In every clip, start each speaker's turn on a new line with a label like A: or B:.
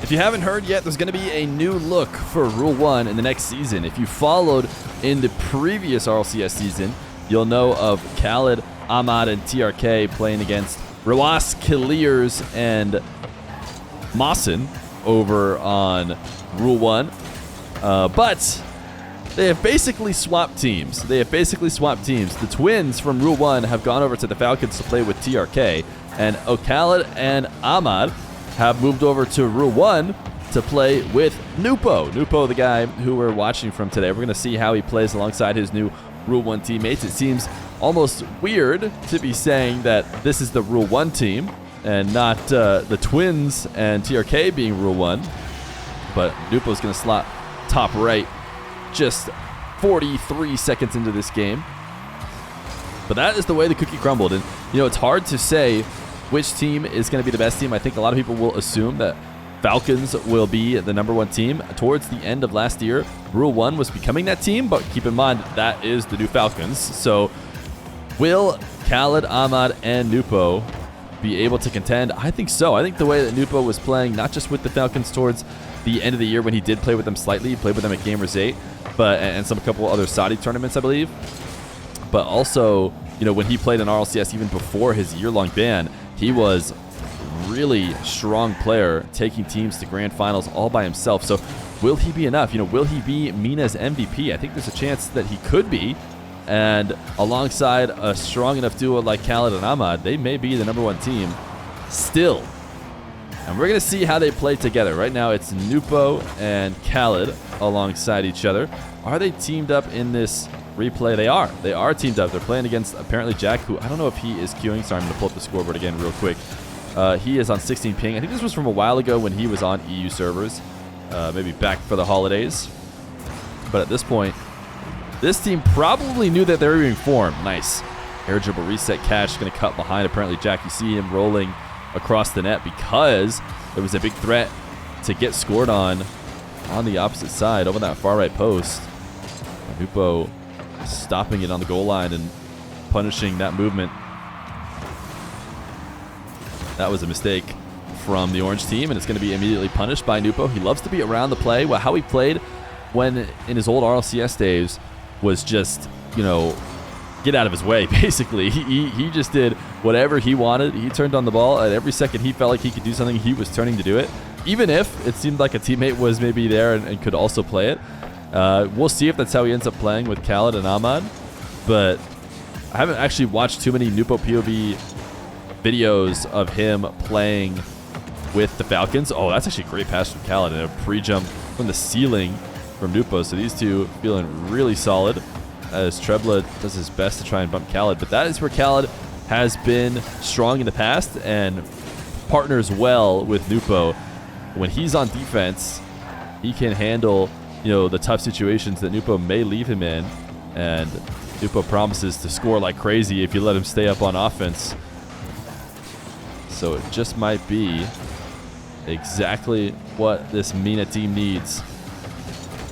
A: If you haven't heard yet, there's going to be a new look for Rule 1 in the next season. If you followed in the previous RLCS season, you'll know of Khaled, Ahmad, and TRK playing against Rawas, Kiliers, and Mawson over on Rule 1. But they have basically swapped teams. The twins from Rule 1 have gone over to the Falcons to play with TRK, and Khaled and Ahmad have moved over to Rule 1 to play with Nupo. Nupo, the guy who we're watching from today. We're going to see how he plays alongside his new Rule 1 teammates. It seems almost weird to be saying that this is the Rule 1 team and not the twins and TRK being Rule 1. But Nupo's going to slot top right just 43 seconds into this game. But that is the way the cookie crumbled. And, it's hard to say which team is going to be the best team. I think a lot of people will assume that Falcons will be the #1 team. Towards the end of last year, Rule 1 was becoming that team, but keep in mind, that is the new Falcons. So will Khaled, Ahmad, and Nupo be able to contend? I think so. I think the way that Nupo was playing, not just with the Falcons towards the end of the year when he did play with them slightly, he played with them at Gamers 8, and a couple other Saudi tournaments, I believe. But also, when he played in RLCS even before his year-long ban, he was really strong player, taking teams to grand finals all by himself. So will he be enough? Will he be MENA's MVP? I think there's a chance that he could be. And alongside a strong enough duo like Khaled and Ahmad, they may be the #1 team still. And we're going to see how they play together. Right now, it's Nupo and Khaled alongside each other. Are they teamed up in this replay? They are. They are teamed up. They're playing against, apparently, Jack, who I don't know if he is queuing. Sorry, I'm going to pull up the scoreboard again real quick. He is on 16 ping. I think this was from a while ago when he was on EU servers. Maybe back for the holidays. But at this point, this team probably knew that they were being formed. Nice. Air dribble reset catch. Going to cut behind. Apparently, Jack, you see him rolling across the net because there was a big threat to get scored on the opposite side over that far right post. Nupo stopping it on the goal line and punishing that movement. That was a mistake from the orange team, and it's going to be immediately punished by Nupo. He loves to be around the play. Well, how he played when in his old RLCS days was just, get out of his way, basically. He just did whatever he wanted. He turned on the ball at every second he felt like he could do something. He was turning to do it, even if it seemed like a teammate was maybe there and could also play it. We'll see if that's how he ends up playing with Khaled and Ahmad, but I haven't actually watched too many Nupo POV videos of him playing with the Falcons. Oh, that's actually a great pass from Khaled and a pre-jump from the ceiling from Nupo. So these two feeling really solid as Trebla does his best to try and bump Khaled. But that is where Khaled has been strong in the past and partners well with Nupo. When he's on defense, he can handle the tough situations that Nupo may leave him in, and Nupo promises to score like crazy if you let him stay up on offense. So it just might be exactly what this MENA team needs.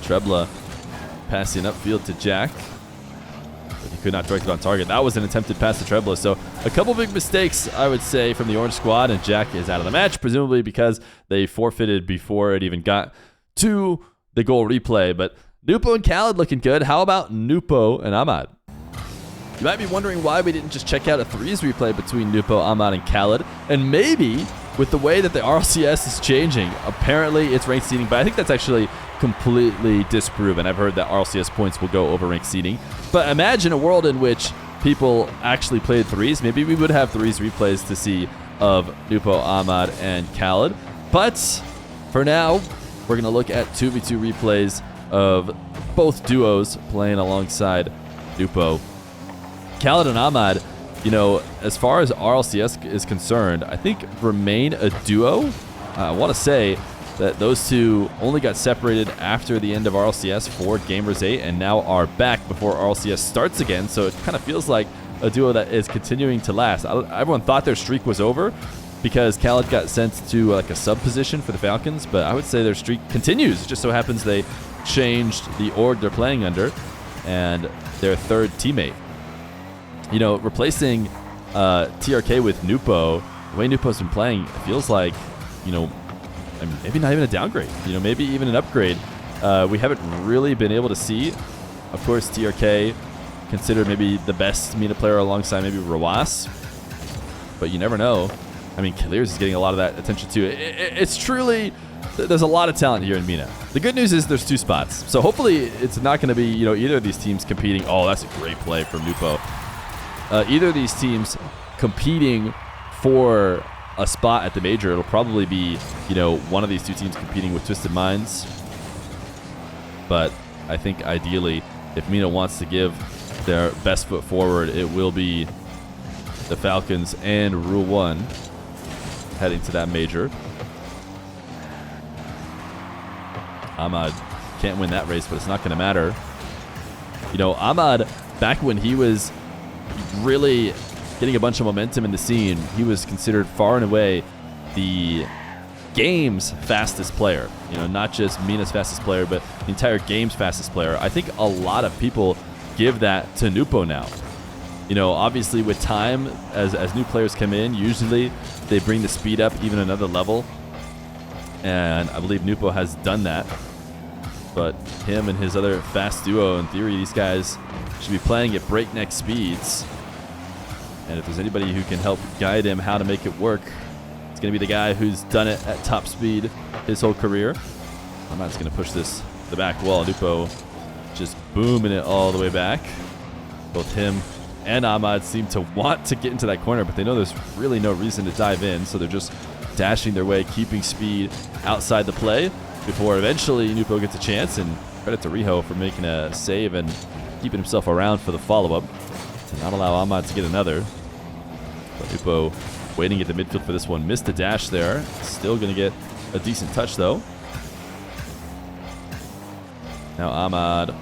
A: Trebla passing upfield to Jack, but he could not direct it on target. That was an attempted pass to Trebla. So a couple big mistakes, I would say, from the orange squad, and Jack is out of the match, presumably because they forfeited before it even got to the goal replay. But Nupo and Khaled looking good. How about Nupo and Ahmad? You might be wondering why we didn't just check out a threes replay between Nupo, Ahmad, and Khaled. And maybe with the way that the RLCS is changing, apparently it's ranked seeding, but I think that's actually completely disproven. I've heard that RLCS points will go over ranked seeding. But imagine a world in which people actually played threes. Maybe we would have threes replays to see of Nupo, Ahmad, and Khaled. But for now, we're going to look at 2v2 replays of both duos playing alongside Nupo. Khaled and Ahmad, as far as RLCS is concerned, I think remain a duo. I want to say that those two only got separated after the end of RLCS for Gamers 8 and now are back before RLCS starts again. So it kind of feels like a duo that is continuing to last. Everyone thought their streak was over because Khaled got sent to like a sub position for the Falcons, but I would say their streak continues. It just so happens they changed the org they're playing under and their third teammate. Replacing TRK with Nupo, the way Nupo's been playing, it feels like, and maybe not even a downgrade, maybe even an upgrade. We haven't really been able to see. Of course, TRK considered maybe the best MENA player alongside maybe Rawas, but you never know. I mean, Clears is getting a lot of that attention too. It's truly, there's a lot of talent here in MENA. The good news is there's 2 spots, so hopefully it's not going to be either of these teams competing. Oh, that's a great play from Nupo. Either of these teams competing for a spot at the major. It'll probably be one of these 2 teams competing with Twisted Minds. But I think ideally, if MENA wants to give their best foot forward, it will be the Falcons and Rule 1 heading to that major. Ahmad can't win that race, but it's not going to matter. Ahmad, back when he was really getting a bunch of momentum in the scene, he was considered far and away the game's fastest player. Not just MENA's fastest player, but the entire game's fastest player. I think a lot of people give that to Nupo now. Obviously with time, as new players come in, usually they bring the speed up even another level. And I believe Nupo has done that. But him and his other fast duo, in theory, these guys should be playing at breakneck speeds. And if there's anybody who can help guide him how to make it work, it's going to be the guy who's done it at top speed his whole career. I'm not just going to push this to the back wall. Nupo just booming it all the way back. Both him and Ahmad seem to want to get into that corner, but they know there's really no reason to dive in, so they're just dashing their way, keeping speed outside the play before eventually Nupo gets a chance. And credit to Riho for making a save and keeping himself around for the follow-up to not allow Ahmad to get another. But Nupo waiting at the midfield for this one. Missed the dash there. Still going to get a decent touch, though. Now Ahmad.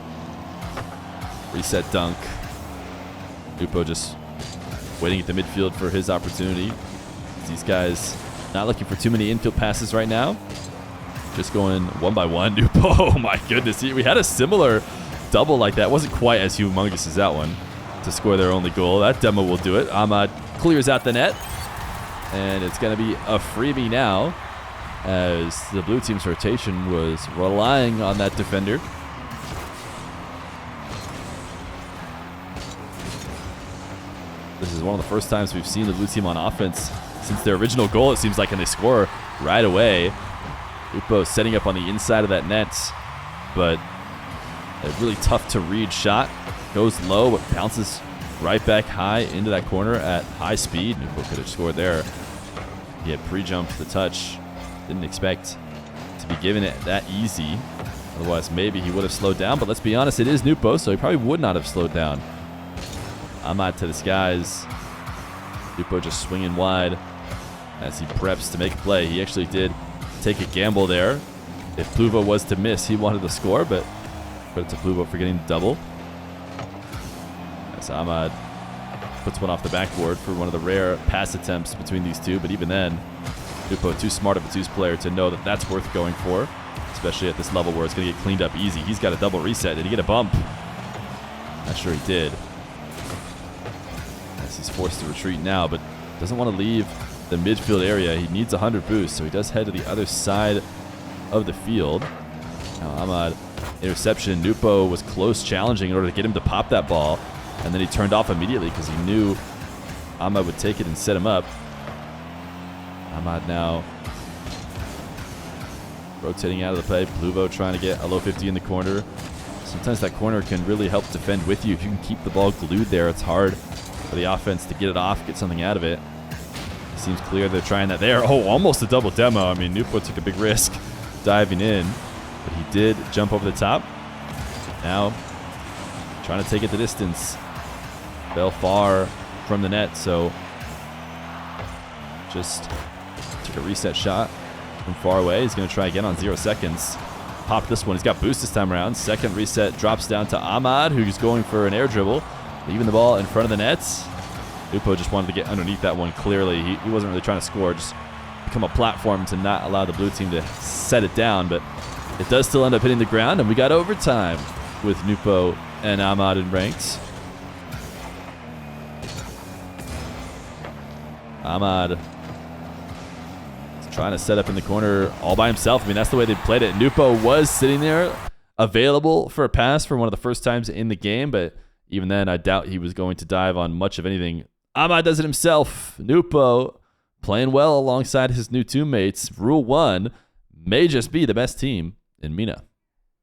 A: Reset dunk. Nupo just waiting at the midfield for his opportunity. These guys not looking for too many infield passes right now. Just going one by one. Nupo, oh my goodness. We had a similar double like that. Wasn't quite as humongous as that one to score their only goal. That demo will do it. Ahmad clears out the net. And it's going to be a freebie now, as the blue team's rotation was relying on that defender. This is one of the first times we've seen the blue team on offense since their original goal, it seems like, and they score right away. Upo setting up on the inside of that net, but a really tough to read shot. Goes low, but bounces right back high into that corner at high speed. Nupo could have scored there. He had pre-jumped the touch. Didn't expect to be given it that easy. Otherwise, maybe he would have slowed down. But let's be honest, it is Nupo, so he probably would not have slowed down. Ahmad to the skies. Nupo just swinging wide as he preps to make a play. He actually did take a gamble there. If Pluvo was to miss, he wanted to score, but credit to Pluvo for getting the double. As Ahmad puts one off the backboard for one of the rare pass attempts between these two, but even then, Nupo too smart of a twos player to know that that's worth going for, especially at this level where it's going to get cleaned up easy. He's got a double reset. Did he get a bump? Not sure he did. As he's forced to retreat now, but doesn't want to leave the midfield area. He needs 100 boost, so he does head to the other side of the field. Now Ahmad, interception. Nupo was close challenging in order to get him to pop that ball, and then he turned off immediately because he knew Ahmad would take it and set him up. Ahmad now rotating out of the play. Pluvo trying to get a low 50 in the corner. Sometimes that corner can really help defend with you. If you can keep the ball glued there, it's hard for the offense to get it off, get something out of it. It seems clear they're trying that there. Oh, almost a double demo. I mean, Nupo took a big risk diving in, but he did jump over the top. Now trying to take it the distance. Fell far from the net, so just took a reset shot from far away. He's going to try again on 0 seconds. Popped this one. He's got boost this time around. Second reset drops down to Ahmad, who's going for an air dribble, leaving the ball in front of the nets. Upo just wanted to get underneath that one clearly. He wasn't really trying to score, just become a platform to not allow the blue team to set it down, but it does still end up hitting the ground, and we got overtime with Nupo and Ahmad in ranks. Ahmad is trying to set up in the corner all by himself. I mean, that's the way they played it. Nupo was sitting there available for a pass for one of the first times in the game, but even then, I doubt he was going to dive on much of anything. Ahmad does it himself. Nupo playing well alongside his new teammates. Rule 1 may just be the best team in MENA.